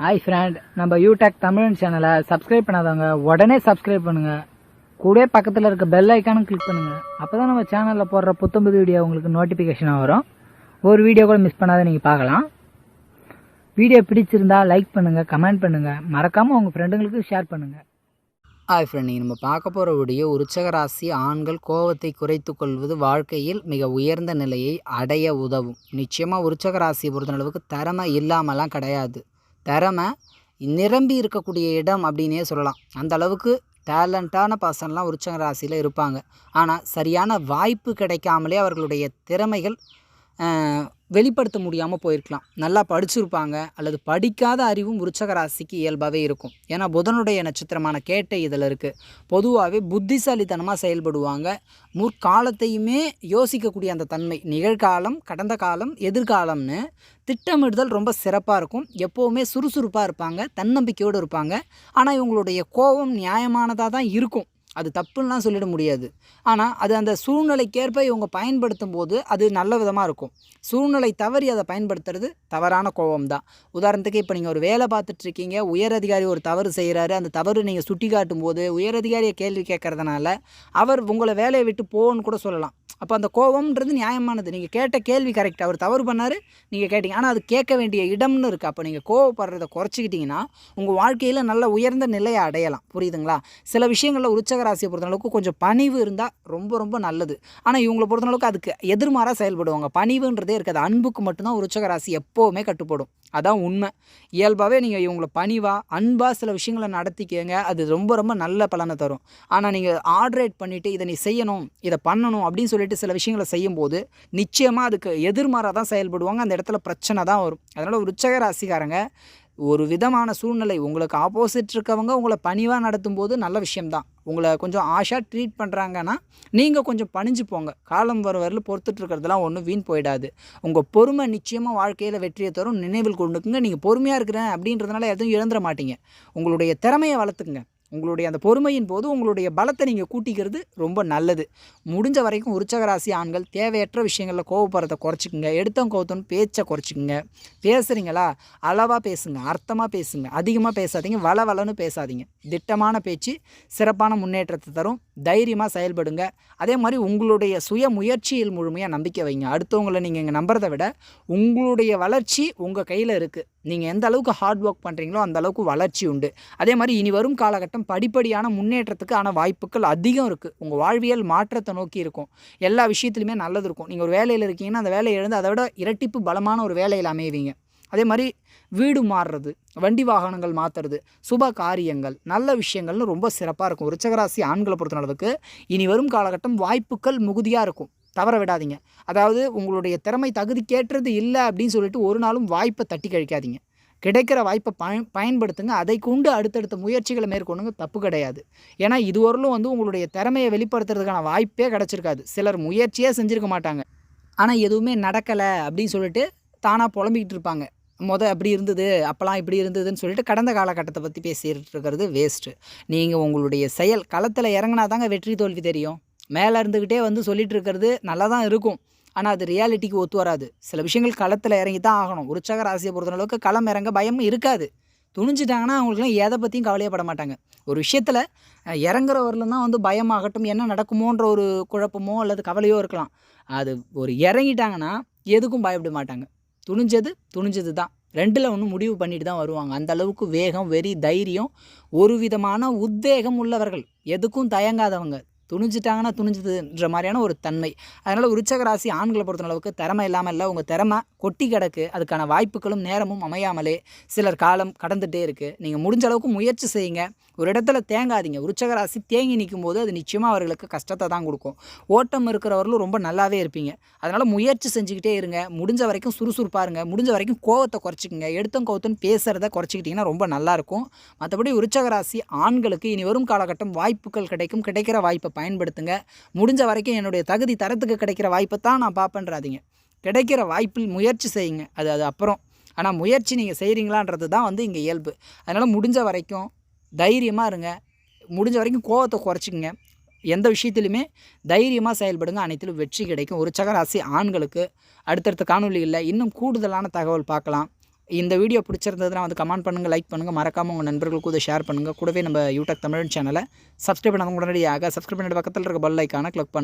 Hi friend, நம்ம யூடெக் தமிழ் சேனலை subscribe பண்ணாதவங்க உடனே சப்ஸ்கிரைப் பண்ணுங்க. கூட பக்கத்தில் இருக்க பெல் ஐக்கானும் கிளிக் பண்ணுங்க. அப்பதான் நம்ம சேனலில் போடுற புத்தம்புது வீடியோ உங்களுக்கு நோட்டிஃபிகேஷனாக வரும். ஒரு வீடியோ கூட மிஸ் பண்ணாத நீங்கள் பார்க்கலாம். வீடியோ பிடிச்சிருந்தா லைக் பண்ணுங்க, கமெண்ட் பண்ணுங்க, மறக்காம உங்க ஃப்ரெண்டுங்களுக்கு ஷேர் பண்ணுங்க. ஹாய் ஃப்ரெண்ட், நம்ம பார்க்க போகிற வீடியோ விருச்சிக ராசி ஆண்கள் கோபத்தை குறைத்து கொள்வது வாழ்க்கையில் மிக உயர்ந்த நிலையை அடைய உதவும். நிச்சயமாக விருச்சிக ராசியை பொறுத்தளவுக்கு திறமை இல்லாமலாம் கிடையாது. திறமை நிரம்பி இருக்கக்கூடிய இடம் அப்படின்னே சொல்லலாம். அந்த அளவுக்கு டேலண்டான பர்சன்லாம் விருச்சிக ராசியில் இருப்பாங்க. ஆனால் சரியான வாய்ப்பு கிடைக்காமலே அவர்களுடைய திறமைகள் வெளிப்படுத்த முடியாமல் போயிருக்கலாம். நல்லா படிச்சிருப்பாங்க, அல்லது படிக்காத அறிவும் விருச்சிக ராசிக்கு இயல்பாகவே இருக்கும். ஏன்னா புதனுடைய நட்சத்திரமான கேட்டை இதில் இருக்குது. பொதுவாகவே புத்திசாலித்தனமாக செயல்படுவாங்க. முற்காலத்தையுமே யோசிக்கக்கூடிய அந்த தன்மை, நிகழ்காலம், கடந்த காலம், எதிர்காலம்னு திட்டமிடுதல் ரொம்ப சிறப்பாக இருக்கும். எப்போவுமே சுறுசுறுப்பாக இருப்பாங்க, தன்னம்பிக்கையோடு இருப்பாங்க. ஆனால் இவங்களுடைய கோபம் நியாயமானதாக தான் இருக்கும். அது தப்புன்னெலாம் சொல்லிட முடியாது. ஆனால் அது அந்த சூழ்நிலைக்கேற்ப இவங்க பயன்படுத்தும் போது அது நல்ல விதமாக இருக்கும். சூழ்நிலை தவறி அதை பயன்படுத்துறது தவறான கோபம் தான். உதாரணத்துக்கு இப்போ நீங்கள் ஒரு வேலை பார்த்துட்ருக்கீங்க, உயர் அதிகாரி ஒரு தவறு செய்கிறாரு. அந்த தவறு நீங்கள் சுட்டி காட்டும் போது உயர் அதிகாரியை கேள்வி கேட்கறதுனால அவர் உங்களை வேலையை விட்டு போன்னு கூட சொல்லலாம். அப்போ அந்த கோபம்ன்றது நியாயமானது. நீங்கள் கேட்ட கேள்வி கரெக்ட். அவர் தவறு பண்ணார், நீங்கள் கேட்டிங்க. ஆனால் அது கேட்க வேண்டிய இடம்னு இருக்குது. அப்போ நீங்கள் கோவப்படுறதை குறைச்சிக்கிட்டிங்கன்னா உங்கள் வாழ்க்கையில் நல்ல உயர்ந்த நிலையை அடையலாம். புரியுதுங்களா? சில விஷயங்களில் விருச்சிக ராசியை பொறுத்தளவுக்கு கொஞ்சம் பணிவு இருந்தால் ரொம்ப ரொம்ப நல்லது. ஆனால் இவங்களை பொறுத்தளவுக்கு அதுக்கு எதிர்மாறாக செயல்படுவாங்க. பணிவுன்றதே இருக்காது. அன்புக்கு மட்டும்தான் விருச்சிக ராசி எப்போவுமே கட்டுப்படும். அதான் உண்மை. இயல்பாகவே நீங்கள் இவங்களை பணிவாக அன்பாக சில விஷயங்களை நடத்திக்கங்க. அது ரொம்ப ரொம்ப நல்ல பலனை தரும். ஆனால் நீங்கள் ஆர்டரேட் பண்ணிவிட்டு இதை நீ செய்யணும், இதை பண்ணணும் அப்படின்னு சொல்லிட்டு சில விஷயங்களை செய்யும்போது நிச்சயமாக அதுக்கு எதிர்மாறாக தான் செயல்படுவாங்க. அந்த இடத்துல பிரச்சனை தான் வரும். அதனால் விருச்சிக ராசிக்காரங்க ஒரு விதமான சூழ்நிலை உங்களுக்கு ஆப்போசிட் இருக்கவங்க உங்களை பணிவாக நடத்தும் போது நல்ல விஷயம்தான். உங்களை கொஞ்சம் ஆஷாக ட்ரீட் பண்ணுறாங்கன்னா நீங்கள் கொஞ்சம் பணிஞ்சு போங்க. காலம் வர வரல பொறுத்துட்டு இருக்கிறதுலாம் ஒன்றும் வீண் போயிடாது. உங்கள் பொறுமை நிச்சயமாக வாழ்க்கையில் வெற்றியை தரும். நினைவில் கொண்டுக்குங்க. நீங்கள் பொறுமையாக இருக்கிறேன் அப்படின்றதுனால எதுவும் இழந்துட மாட்டீங்க. உங்களுடைய திறமையை வளர்த்துக்குங்க. உங்களுடைய அந்த பொறுமையின் போது உங்களுடைய பலத்தை நீங்கள் கூட்டிக்கிறது ரொம்ப நல்லது. முடிஞ்ச வரைக்கும் விருச்சிக ராசி ஆண்கள் தேவையற்ற விஷயங்களில் கோவப்படுறதை குறைச்சிக்குங்க. எடுத்தவங்க கோவத்தோன்னு பேச்சை குறைச்சிக்குங்க. பேசுகிறீங்களா, அளவாக பேசுங்க, அர்த்தமாக பேசுங்க, அதிகமாக பேசாதீங்க, வளவலன்னு பேசாதீங்க. திட்டமான பேச்சு சிறப்பான முன்னேற்றத்தை தரும். தைரியமாக செயல்படுங்க. அதே மாதிரி உங்களுடைய சுய முயற்சியில் முழுமையாக நம்பிக்கை வைங்க. அடுத்தவங்களை நீங்கள் இங்கே நம்புறதை விட உங்களுடைய வளர்ச்சி உங்கள் கையில் இருக்குது. நீங்கள் எந்த அளவுக்கு ஹார்ட் ஒர்க் பண்ணுறீங்களோ அந்த அளவுக்கு வளர்ச்சி உண்டு. அதே மாதிரி இனி வரும் காலகட்டம் படிப்படியான முன்னேற்றத்துக்கான வாய்ப்புகள் அதிகம் இருக்குது. உங்கள் வாழ்வியல் மாற்றத்தை நோக்கி இருக்கும். எல்லா விஷயத்துலையுமே நல்லது இருக்கும். நீங்கள் ஒரு வேலையில் இருக்கீங்கன்னா அந்த வேலையை எழுந்து அதை விட இரட்டிப்பு பலமான ஒரு வேலையில் அமைவீங்க. அதே மாதிரி வீடு மாறுறது, வண்டி வாகனங்கள் மாற்றுறது, சுப காரியங்கள், நல்ல விஷயங்கள்னு ரொம்ப சிறப்பாக இருக்கும். விருச்சிக ராசி ஆண்களை பொறுத்தளவுக்கு இனி வரும் காலகட்டம் வாய்ப்புகள் மிகுதியாக இருக்கும். தவற விடாதீங்க. அதாவது உங்களுடைய திறமை தகுதிக்கேற்றது இல்லை அப்படின்னு சொல்லிட்டு ஒரு நாளும் வாய்ப்பை தட்டி கழிக்காதீங்க. கிடைக்கிற வாய்ப்பை பயன்படுத்துங்க. அதை கொண்டு அடுத்தடுத்த முயற்சிகளை மேற்கொண்டுங்க. தப்பு கிடையாது. ஏன்னா இதுவரையிலும் உங்களுடைய திறமையை வெளிப்படுத்துறதுக்கான வாய்ப்பே கிடச்சிருக்காது. சிலர் முயற்சியே செஞ்சுருக்க மாட்டாங்க. ஆனால் எதுவுமே நடக்கலை அப்படின்னு சொல்லிட்டு தானாக புலம்பிக்கிட்டு இருப்பாங்க. அப்படி இருந்தது, அப்போலாம் இப்படி இருந்ததுன்னு சொல்லிட்டு கடந்த காலகட்டத்தை பற்றி பேசிகிட்டு இருக்கிறது வேஸ்ட்டு. நீங்கள் உங்களுடைய செயல் களத்தில் இறங்கினா தாங்க வெற்றி தோல்வி தெரியும். மேலே இருந்துக்கிட்டே சொல்லிகிட்டு இருக்கிறது நல்லா தான் இருக்கும். ஆனால் அது ரியாலிட்டிக்கு ஒத்து வராது. சில விஷயங்கள் களத்தில் இறங்கி தான் ஆகணும். விருச்சிக ராசியை பொறுத்தளவுக்கு களம் இறங்க பயம் இருக்காது. துணிஞ்சிட்டாங்கன்னா அவங்களுக்குலாம் எதை பற்றியும் கவலையப்பட மாட்டாங்க. ஒரு விஷயத்தில் இறங்குறவரில் தான் பயமாகட்டும், என்ன நடக்குமோன்ற ஒரு குழப்பமோ அல்லது கவலையோ இருக்கலாம். அது ஒரு இறங்கிட்டாங்கன்னா எதுக்கும் பயப்பட மாட்டாங்க. துணிஞ்சது தான். 2ல் ஒன்று முடிவு பண்ணிட்டு தான் வருவாங்க. அந்த அளவுக்கு வேகம், வெறி, தைரியம், ஒரு விதமான உத்வேகம் உள்ளவர்கள். எதுக்கும் தயங்காதவங்க. துணிஞ்சிட்டாங்கன்னா துணிஞ்சதுன்ற மாதிரியான ஒரு தன்மை. அதனால் விருச்சிக ராசி ஆண்களை பொறுத்தளவுக்கு திறமை இல்லாமல் இல்லை. உங்கள் திறமை கொட்டி கிடக்கு. அதுக்கான வாய்ப்புகளும் நேரமும் அமையாமலே சிலர் காலம் கடந்துகிட்டே இருக்குது. நீங்கள் முடிஞ்ச அளவுக்கு முயற்சி செய்யுங்க. ஒரு இடத்துல தேங்காதீங்க. விருச்சிக ராசி தேங்கி நிற்கும் போது அது நிச்சயமாக அவர்களுக்கு கஷ்டத்தை தான் கொடுக்கும். ஓட்டம் இருக்கிறவர்களும் ரொம்ப நல்லாவே இருப்பீங்க. அதனால் முயற்சி செஞ்சுக்கிட்டே இருங்க. முடிஞ்ச வரைக்கும் சுறுசுறுப்பாக இருங்க. முடிஞ்ச வரைக்கும் கோவத்தை குறைச்சிக்கங்க. கோவத்தன்னு பேசுகிறத குறைச்சிக்கிட்டிங்கன்னா ரொம்ப நல்லாயிருக்கும். மற்றபடி விருச்சிக ராசி ஆண்களுக்கு இனி வரும் காலகட்டம் வாய்ப்புகள் கிடைக்கும். கிடைக்கிற வாய்ப்பை பயன்படுத்துங்க. முடிஞ்ச வரைக்கும் என்னுடைய தகுதி தரத்துக்கு கிடைக்கிற வாய்ப்பை தான் நான் பார்ப்பேன்றாதீங்க. கிடைக்கிற வாய்ப்பில் முயற்சி செய்யுங்க. அது அப்புறம். ஆனால் முயற்சி நீங்கள் செய்கிறீங்களான்றது தான் இங்கே இயல்பு. அதனால் முடிஞ்ச வரைக்கும் தைரியமாக இருங்க. முடிஞ்ச வரைக்கும் கோவத்தை குறைச்சிக்கங்க. எந்த விஷயத்திலுமே தைரியமாக செயல்படுங்க. அனைத்திலும் வெற்றி கிடைக்கும். விருச்சிக ராசி ஆண்களுக்கு அடுத்தடுத்த காணொலியில் இன்னும் கூடுதலான தகவல் பார்க்கலாம். இந்த வீடியோ பிடிச்சிருந்ததுன்னா வந்து கமெண்ட் பண்ணுங்கள், லைக் பண்ணுங்கள், மறக்காமல் உங்கள் நண்பர்களுக்கு இதை ஷேர் பண்ணுங்கள். கூடவே நம்ம யூடியூப் தமிழ் சேனலை சப்ஸ்கிரைப் பண்ணாதவங்க உடனடியாக சப்ஸ்கிரைப் பண்ணிட்டு பக்கத்தில் இருக்க பெல் ஐக்கானை கிளிக் பண்ணுங்கள்.